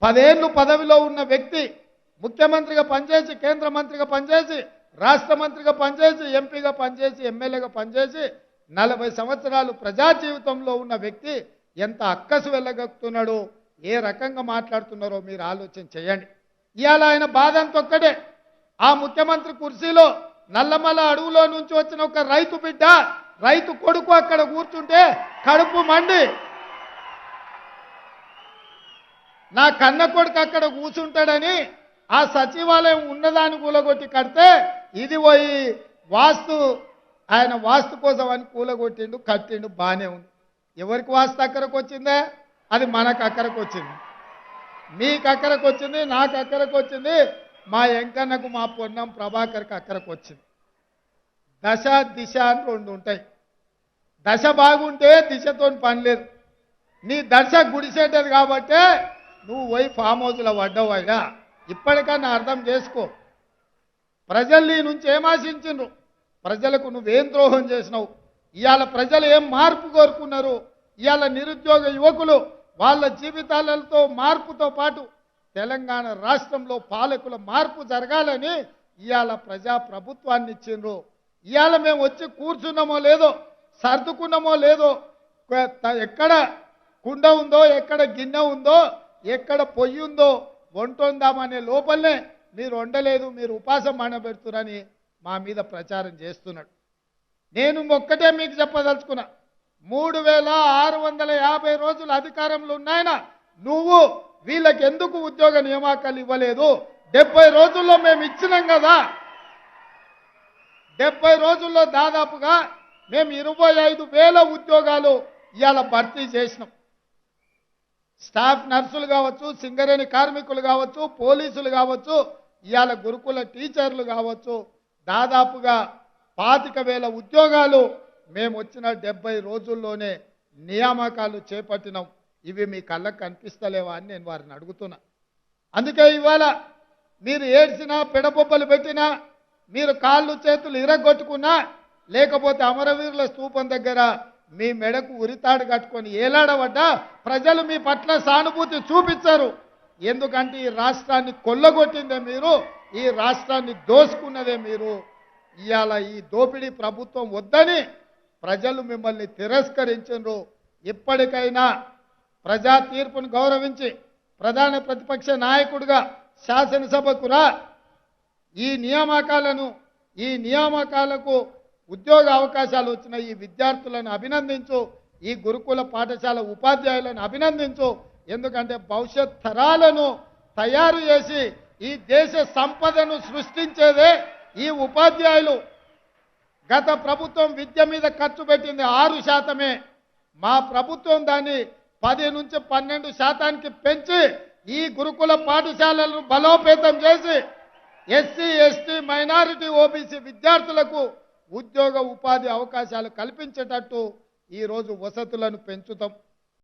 10 ఏళ్ళు పదవిలో ఉన్న వ్యక్తి ముఖ్యమంత్రిగా పనిచేసి, కేంద్ర మంత్రిగా పనిచేసి, రాష్ట్ర మంత్రిగా పనిచేసి, ఎంపీగా పనిచేసి, ఎమ్మెల్యేగా పనిచేసి 40 సంవత్సరాలు ప్రజా జీవితంలో ఉన్న వ్యక్తి ఎంత అక్కసు వెళ్ళగలుగుతున్నాడో, ఏ రకంగా మాట్లాడుతున్నారో మీరు ఆలోచన చేయండి. ఇవాళ ఆయన బాధ అంతొక్కటే, ఆ ముఖ్యమంత్రి కుర్చీలో నల్లమల అడవులో నుంచి వచ్చిన ఒక రైతు బిడ్డ, రైతు కొడుకు అక్కడ కూర్చుంటే కడుపు మండి నా కన్న కొడుకు అక్కడ కూర్చుంటాడని ఆ సచివాలయం ఉన్నదాన్ని కూలగొట్టి కడితే ఇది పోయి ఆయన వాస్తు కోసం అని కూలగొట్టిండు, కట్టిండు, బాగానే ఉంది. ఎవరికి వాస్తు అక్కడికి వచ్చిందే? అది మనకు అక్కడికి వచ్చింది, మీకు అక్కడికి వచ్చింది, నాకు అక్కడికి వచ్చింది, మా ఎంకన్నకు మా పొన్నం ప్రభాకర్కి అక్కడికి వచ్చింది. దశ దిశ అని 2 ఉంటాయి. దశ బాగుంటే దిశతో పని లేదు. నీ దశ గుడిసేటది కాబట్టే నువ్వు పోయి ఫామ్ హౌస్లో పడ్డావు. అయినా ఇప్పటికన్నా అర్థం చేసుకో. ప్రజలు నీ నుంచి ఏం ఆశించిండ్రు? ప్రజలకు నువ్వేం ద్రోహం చేసినావు? ఇవాళ ప్రజలు ఏం మార్పు కోరుకున్నారు? ఇవాళ నిరుద్యోగ యువకులు వాళ్ళ జీవితాలతో మార్పుతో పాటు తెలంగాణ రాష్ట్రంలో పాలకుల మార్పు జరగాలని ఇవాళ ప్రజా ప్రభుత్వాన్ని ఇచ్చిండ్రు. ఇవాళ మేము వచ్చి కూర్చున్నామో లేదో, సర్దుకున్నామో లేదో, ఎక్కడ కుండ ఉందో, ఎక్కడ గిన్నె ఉందో, ఎక్కడ పొయ్యి ఉందో వంటొందామనే లోపలనే మీరు వండలేదు, మీరు ఉపాసం మానబెడుతున్నారని మా మీద ప్రచారం చేస్తున్నాడు. నేను ఒక్కటే మీకు చెప్పదలుచుకున్నా, 3650 రోజులు అధికారంలో ఉన్నాయన నువ్వు వీళ్ళకి ఎందుకు ఉద్యోగ నియామకాలు ఇవ్వలేదు? 70 రోజుల్లో మేము ఇచ్చినాం కదా. 70 రోజుల్లో దాదాపుగా మేము 25,000 ఉద్యోగాలు ఇవాళ భర్తీ చేసినాం. స్టాఫ్ నర్సులు కావచ్చు, సింగరేణి కార్మికులు కావచ్చు, పోలీసులు కావచ్చు, ఇవాళ గురుకుల టీచర్లు కావచ్చు, దాదాపుగా 25,000 ఉద్యోగాలు మేము వచ్చిన 70 రోజుల్లోనే నియామకాలు చేపట్టినాం. ఇవి మీ కళ్ళకు కనిపిస్తలేవా అని నేను వారిని అడుగుతున్నా. అందుకే ఇవాళ మీరు ఏడ్చినా, పెడబొబ్బలు పెట్టినా, మీరు కాళ్ళు చేతులు ఇరగొట్టుకున్నా, లేకపోతే అమరవీరుల స్తూపం దగ్గర మీ మెడకు ఉరితాడు కట్టుకొని ఏలాడబడ్డా ప్రజలు మీ పట్ల సానుభూతి చూపించారు. ఎందుకంటే ఈ రాష్ట్రాన్ని కొల్లగొట్టిందే మీరు, ఈ రాష్ట్రాన్ని దోసుకున్నదే మీరు. ఇవాళ ఈ దోపిడీ ప్రభుత్వం వద్దని ప్రజలు మిమ్మల్ని తిరస్కరించారు. ఇప్పటికైనా ప్రజా తీర్పును గౌరవించి ప్రధాన ప్రతిపక్ష నాయకుడిగా శాసనసభకు రా. ఈ నియామకాలకు ఉద్యోగ అవకాశాలు వచ్చిన ఈ విద్యార్థులను అభినందించు, ఈ గురుకుల పాఠశాల ఉపాధ్యాయులను అభినందించు. ఎందుకంటే భవిష్యత్ తరాలను తయారు చేసి ఈ దేశ సంపదను సృష్టించేదే ఈ ఉపాధ్యాయులు. గత ప్రభుత్వం విద్య మీద ఖర్చు పెట్టింది 6%. మా ప్రభుత్వం దాన్ని 10 నుంచి 12% పెంచి ఈ గురుకుల పాఠశాలలను బలోపేతం చేసి ఎస్సీ, ఎస్టీ, మైనారిటీ, ఓబీసీ విద్యార్థులకు ఉద్యోగ ఉపాధి అవకాశాలు కల్పించేటట్టు ఈరోజు వసతులను పెంచుతాం.